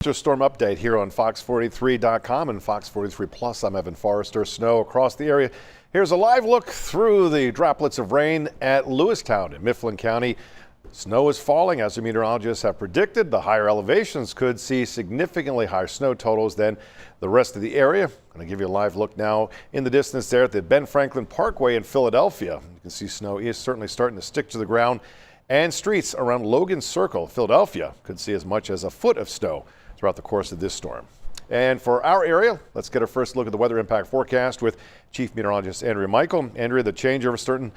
Just storm update here on Fox43.com and Fox 43 Plus. I'm Evan Forrester. Snow across the area. Here's a live look through the droplets of rain at Lewistown in Mifflin County. Snow is falling, as the meteorologists have predicted. The higher elevations could see significantly higher snow totals than the rest of the area. I'm going to give you a live look now in the distance there at the Ben Franklin Parkway in Philadelphia. You can see snow is certainly starting to stick to the ground, and streets around Logan Circle, Philadelphia, could see as much as a foot of snow throughout the course of this storm. And for our area, let's get a first look at the weather impact forecast with Chief Meteorologist Andrea Michael. Andrea, the changeover starting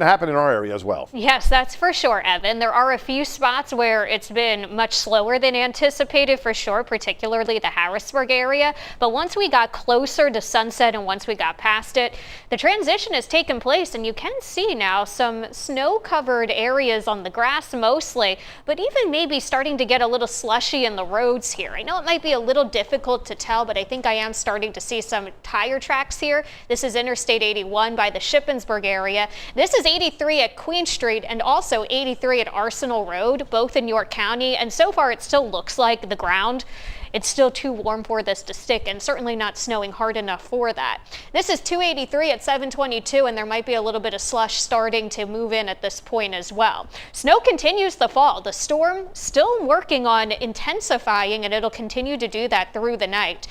to happen in our area as well. Yes, that's for sure, Evan. There are a few spots where it's been much slower than anticipated for sure, particularly the Harrisburg area. But once we got closer to sunset and once we got past it, the transition has taken place, and you can see now some snow-covered areas on the grass mostly, but even maybe starting to get a little slushy in the roads here. I know it might be a little difficult to tell, but I think I am starting to see some tire tracks here. This is Interstate 81 by the Shippensburg area. This is 83 at Queen Street and also 83 at Arsenal Road, both in York County. And so far it still looks like the ground, it's still too warm for this to stick, and certainly not snowing hard enough for that. This is 283 at 722, and there might be a little bit of slush starting to move in at this point as well. Snow continues to fall. The storm still working on intensifying, and it'll continue to do that through the night.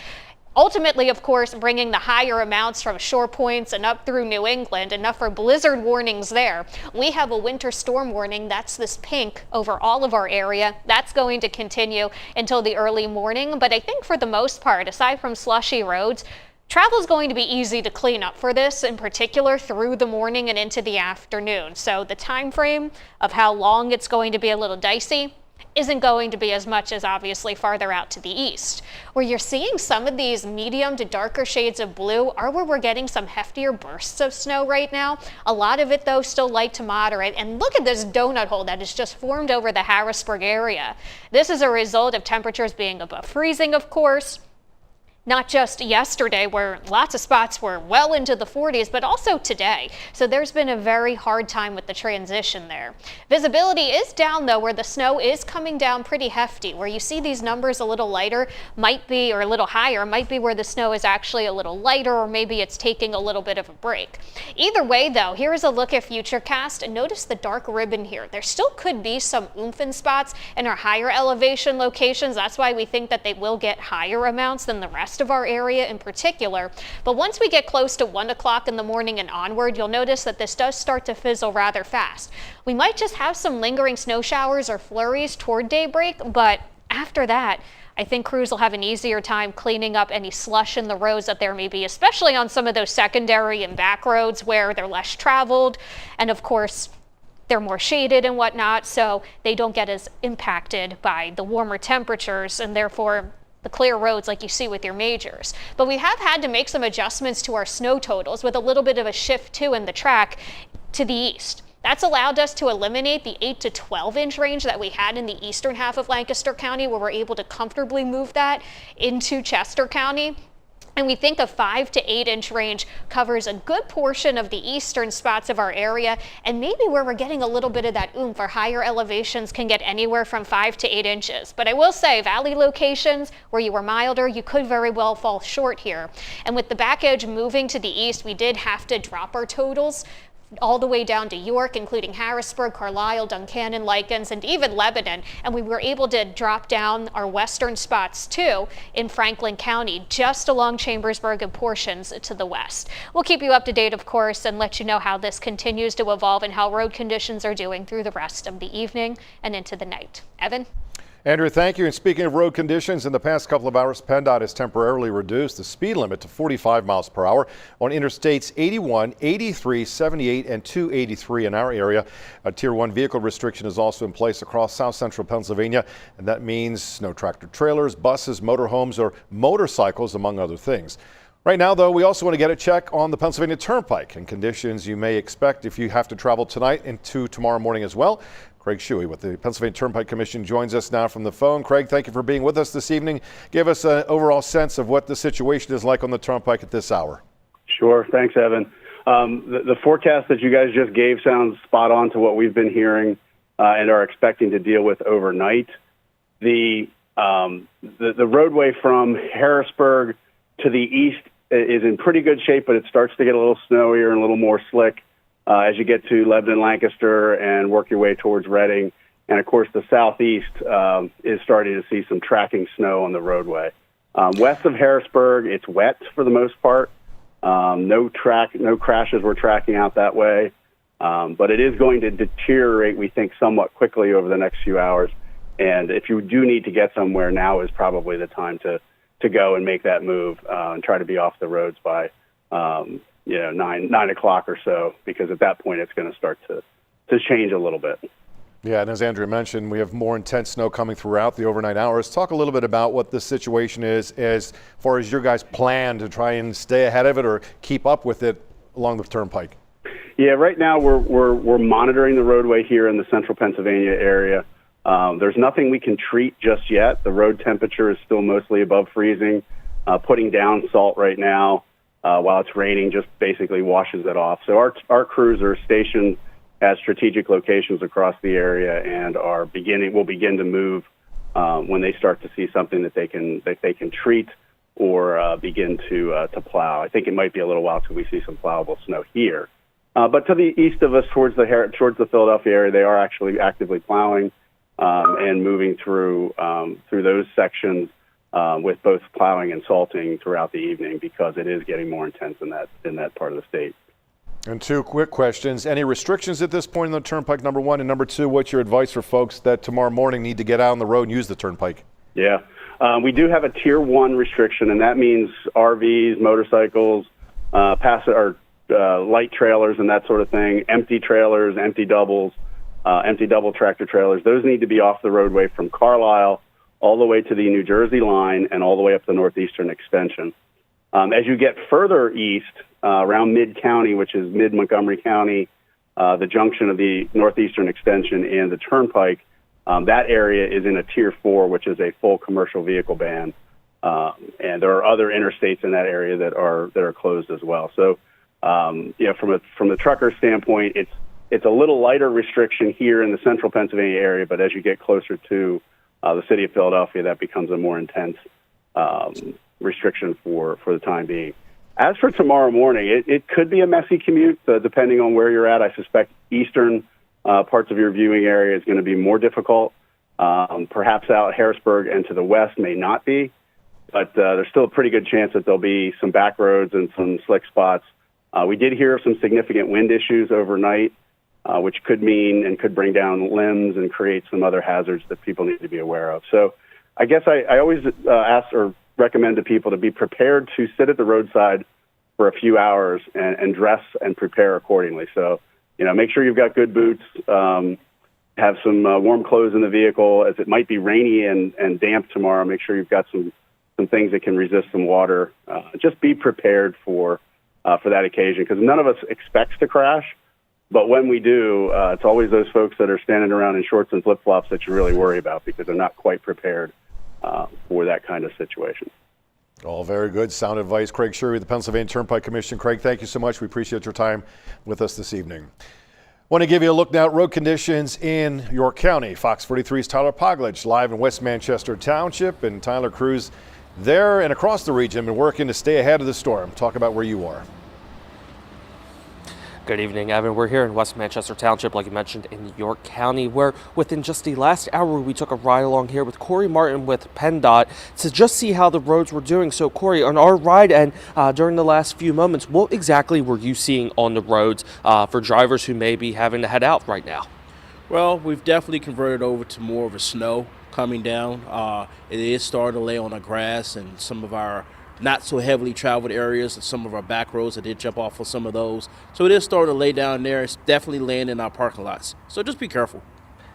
Ultimately, of course, bringing the higher amounts from shore points and up through New England, enough for blizzard warnings there. We have a winter storm warning. That's this pink over all of our area. That's going to continue until the early morning. But I think for the most part, aside from slushy roads, travel is going to be easy to clean up for this, in particular through the morning and into the afternoon. So the time frame of how long it's going to be a little dicey isn't going to be as much as obviously farther out to the east. Where you're seeing some of these medium to darker shades of blue are where we're getting some heftier bursts of snow right now. A lot of it, though, still light to moderate. And look at this donut hole that has just formed over the Harrisburg area. This is a result of temperatures being above freezing, of course. Not just yesterday, where lots of spots were well into the 40s, but also today. So there's been a very hard time with the transition there. Visibility is down, though, where the snow is coming down pretty hefty. Where you see these numbers a little lighter might be, or a little higher, might be where the snow is actually a little lighter, or maybe it's taking a little bit of a break. Either way, though, here is a look at Futurecast, and notice the dark ribbon here. There still could be some oomph in spots in our higher elevation locations. That's why we think that they will get higher amounts than the rest of our area in particular. But once we get close to 1 o'clock in the morning and onward, you'll notice that this does start to fizzle rather fast. We might just have some lingering snow showers or flurries toward daybreak, but after that, I think crews will have an easier time cleaning up any slush in the roads that there may be, especially on some of those secondary and back roads where they're less traveled. And of course, they're more shaded and whatnot, so they don't get as impacted by the warmer temperatures and therefore the clear roads like you see with your majors. But we have had to make some adjustments to our snow totals with a little bit of a shift too in the track to the east. That's allowed us to eliminate the 8 to 12 inch range that we had in the eastern half of Lancaster County, where we're able to comfortably move that into Chester County. And we think a 5 to 8 inch range covers a good portion of the eastern spots of our area, and maybe where we're getting a little bit of that oomph, our higher elevations can get anywhere from 5 to 8 inches. But I will say, valley locations where you were milder, you could very well fall short here. And with the back edge moving to the east, we did have to drop our totals all the way down to York, including Harrisburg, Carlisle, Duncannon, Lycans, and even Lebanon. And we were able to drop down our western spots too in Franklin County, just along Chambersburg and portions to the west. We'll keep you up to date, of course, and let you know how this continues to evolve and how road conditions are doing through the rest of the evening and into the night. Evan? Andrew, thank you. And speaking of road conditions, in the past couple of hours, PennDOT has temporarily reduced the speed limit to 45 miles per hour on Interstates 81, 83, 78, and 283 in our area. A Tier 1 vehicle restriction is also in place across south central Pennsylvania, and that means no tractor trailers, buses, motorhomes, or motorcycles, among other things. Right now, though, we also want to get a check on the Pennsylvania Turnpike and conditions you may expect if you have to travel tonight into tomorrow morning as well. Craig Shuey with the Pennsylvania Turnpike Commission joins us now from the phone. Craig, thank you for being with us this evening. Give us an overall sense of what the situation is like on the Turnpike at this hour. Sure. Thanks, Evan. The forecast that you guys just gave sounds spot on to what we've been hearing and are expecting to deal with overnight. The The roadway from Harrisburg to the east is in pretty good shape, but it starts to get a little snowier and a little more slick as you get to Lebanon, Lancaster, and work your way towards Reading. And of course, the southeast is starting to see some tracking snow on the roadway. West of Harrisburg, it's wet for the most part. No crashes we're tracking out that way. But it is going to deteriorate, we think, somewhat quickly over the next few hours. And if you do need to get somewhere, now is probably the time to go and make that move and try to be off the roads by 9 o'clock or so, because at that point it's going to start to change a little bit. Yeah, and as Andrea mentioned, we have more intense snow coming throughout the overnight hours. Talk a little bit about what the situation is as far as your guys' plan to try and stay ahead of it or keep up with it along the turnpike. Yeah, right now we're monitoring the roadway here in the central Pennsylvania area. There's nothing we can treat just yet. The road temperature is still mostly above freezing. Putting down salt right now while it's raining just basically washes it off. So our crews are stationed at strategic locations across the area and will begin to move when they start to see something that they can treat or begin to plow. I think it might be a little while till we see some plowable snow here. But to the east of us, towards the Philadelphia area, they are actually actively plowing and moving through those sections with both plowing and salting throughout the evening, because it is getting more intense in that part of the state. And two quick questions. Any restrictions at this point in the turnpike, number one? And number two, what's your advice for folks that tomorrow morning need to get out on the road and use the turnpike? Yeah, we do have a Tier 1 restriction, and that means RVs, motorcycles, light trailers and that sort of thing, empty trailers, empty double tractor trailers. Those need to be off the roadway from Carlisle all the way to the New Jersey line and all the way up the northeastern extension. As you get further east, around mid-county, which is mid-Montgomery County, the junction of the northeastern extension and the turnpike, that area is in a Tier 4, which is a full commercial vehicle ban. And there are other interstates in that area that are closed as well. So, from the trucker standpoint, it's a little lighter restriction here in the central Pennsylvania area, but as you get closer to the city of Philadelphia, that becomes a more intense restriction for the time being. As for tomorrow morning, it could be a messy commute, depending on where you're at. I suspect eastern parts of your viewing area is going to be more difficult. Perhaps out Harrisburg and to the west may not be, but there's still a pretty good chance that there'll be some back roads and some slick spots. We did hear of some significant wind issues overnight, which could mean and could bring down limbs and create some other hazards that people need to be aware of. So I guess I always ask or recommend to people to be prepared to sit at the roadside for a few hours and dress and prepare accordingly. So, make sure you've got good boots, have some warm clothes in the vehicle, as it might be rainy and damp tomorrow. Make sure you've got some things that can resist some water. Just be prepared for that occasion, because none of us expects to crash. But when we do, it's always those folks that are standing around in shorts and flip-flops that you really worry about, because they're not quite prepared for that kind of situation. All very good. Sound advice. Craig Sherry, the Pennsylvania Turnpike Commission. Craig, thank you so much. We appreciate your time with us this evening. Want to give you a look now at road conditions in York County. Fox 43's Tyler Poglich live in West Manchester Township, and Tyler, crews there and across the region been working to stay ahead of the storm. Talk about where you are. Good evening, Evan. We're here in West Manchester Township, like you mentioned, in York County, where within just the last hour, we took a ride along here with Corey Martin with PennDOT to just see how the roads were doing. So, Corey, on our ride and during the last few moments, what exactly were you seeing on the roads for drivers who may be having to head out right now? Well, we've definitely converted over to more of a snow coming down. It is starting to lay on the grass and some of our not so heavily traveled areas and some of our back roads. I did jump off of some of those. So it is starting to lay down there. It's definitely laying in our parking lots. So just be careful.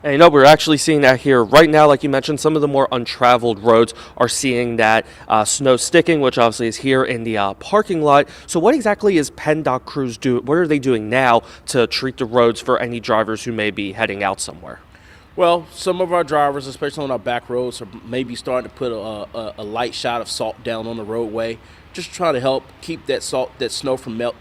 And we're actually seeing that here right now. Like you mentioned, some of the more untraveled roads are seeing that snow sticking, which obviously is here in the parking lot. So what exactly is PennDOT crews do? What are they doing now to treat the roads for any drivers who may be heading out somewhere? Well, some of our drivers, especially on our back roads, are maybe starting to put a light shot of salt down on the roadway, just trying to help keep that snow from melt.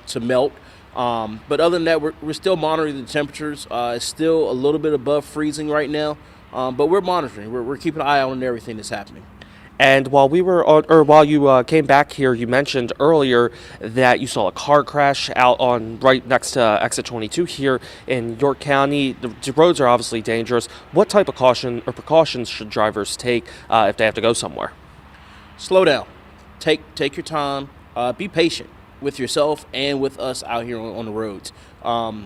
But other than that, we're still monitoring the temperatures. It's still a little bit above freezing right now, But we're monitoring. We're keeping an eye on everything that's happening. And while we were on, or while you came back here, you mentioned earlier that you saw a car crash out on right next to exit 22 here in York County. The roads are obviously dangerous. What type of caution or precautions should drivers take if they have to go somewhere? Slow down. Take your time. Be patient with yourself and with us out here on the roads. The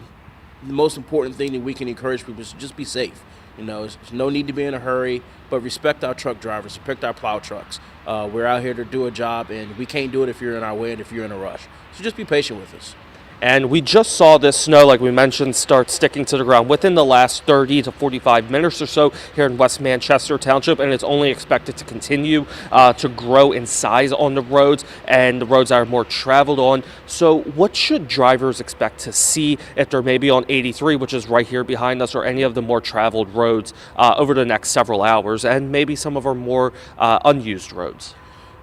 most important thing that we can encourage people is just be safe. There's no need to be in a hurry, but respect our truck drivers, respect our plow trucks. We're out here to do a job, and we can't do it if you're in our way and if you're in a rush. So just be patient with us. And we just saw this snow, like we mentioned, start sticking to the ground within the last 30 to 45 minutes or so here in West Manchester Township, and it's only expected to continue to grow in size on the roads and the roads that are more traveled on. So what should drivers expect to see if they're maybe on 83, which is right here behind us, or any of the more traveled roads over the next several hours, and maybe some of our more unused roads?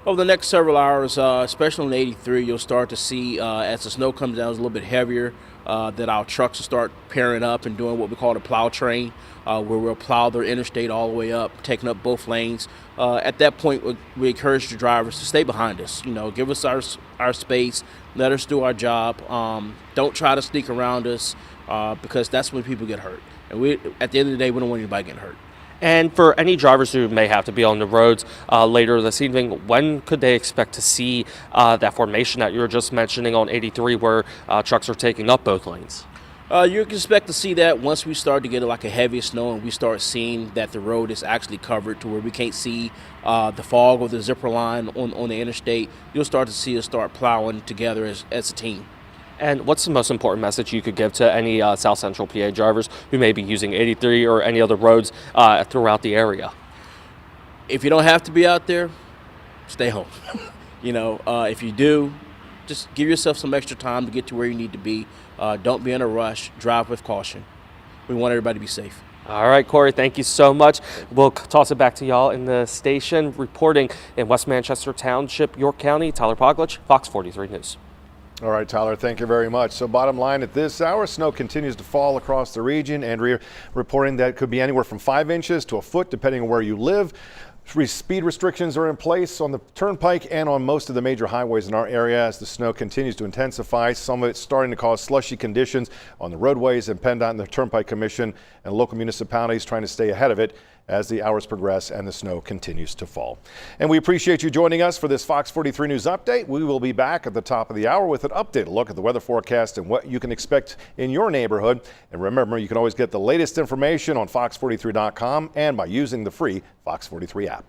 Over the next several hours, especially on 83, you'll start to see as the snow comes down, it's a little bit heavier, that our trucks will start pairing up and doing what we call the plow train, where we'll plow the interstate all the way up, taking up both lanes. At that point, we encourage the drivers to stay behind us. Give us our space, let us do our job. Don't try to sneak around us because that's when people get hurt. And at the end of the day, we don't want anybody getting hurt. And for any drivers who may have to be on the roads later this evening, when could they expect to see that formation that you were just mentioning on 83 where trucks are taking up both lanes? You can expect to see that once we start to get like a heavy snow and we start seeing that the road is actually covered to where we can't see the fog or the zipper line on the interstate. You'll start to see us start plowing together as a team. And what's the most important message you could give to any South Central PA drivers who may be using 83 or any other roads throughout the area? If you don't have to be out there, stay home. If you do, just give yourself some extra time to get to where you need to be. Don't be in a rush. Drive with caution. We want everybody to be safe. All right, Corey, thank you so much. We'll toss it back to y'all in the station. Reporting in West Manchester Township, York County, Tyler Poglich, Fox 43 News. All right, Tyler, thank you very much. So bottom line at this hour, snow continues to fall across the region. Andrea reporting that it could be anywhere from 5 inches to a foot, depending on where you live. Speed restrictions are in place on the turnpike and on most of the major highways in our area as the snow continues to intensify. Some of it's starting to cause slushy conditions on the roadways, and PennDOT and the Turnpike Commission and local municipalities trying to stay ahead of it as the hours progress and the snow continues to fall. And we appreciate you joining us for this Fox 43 News update. We will be back at the top of the hour with an update, a look at the weather forecast and what you can expect in your neighborhood. And remember, you can always get the latest information on fox43.com and by using the free Fox 43 app.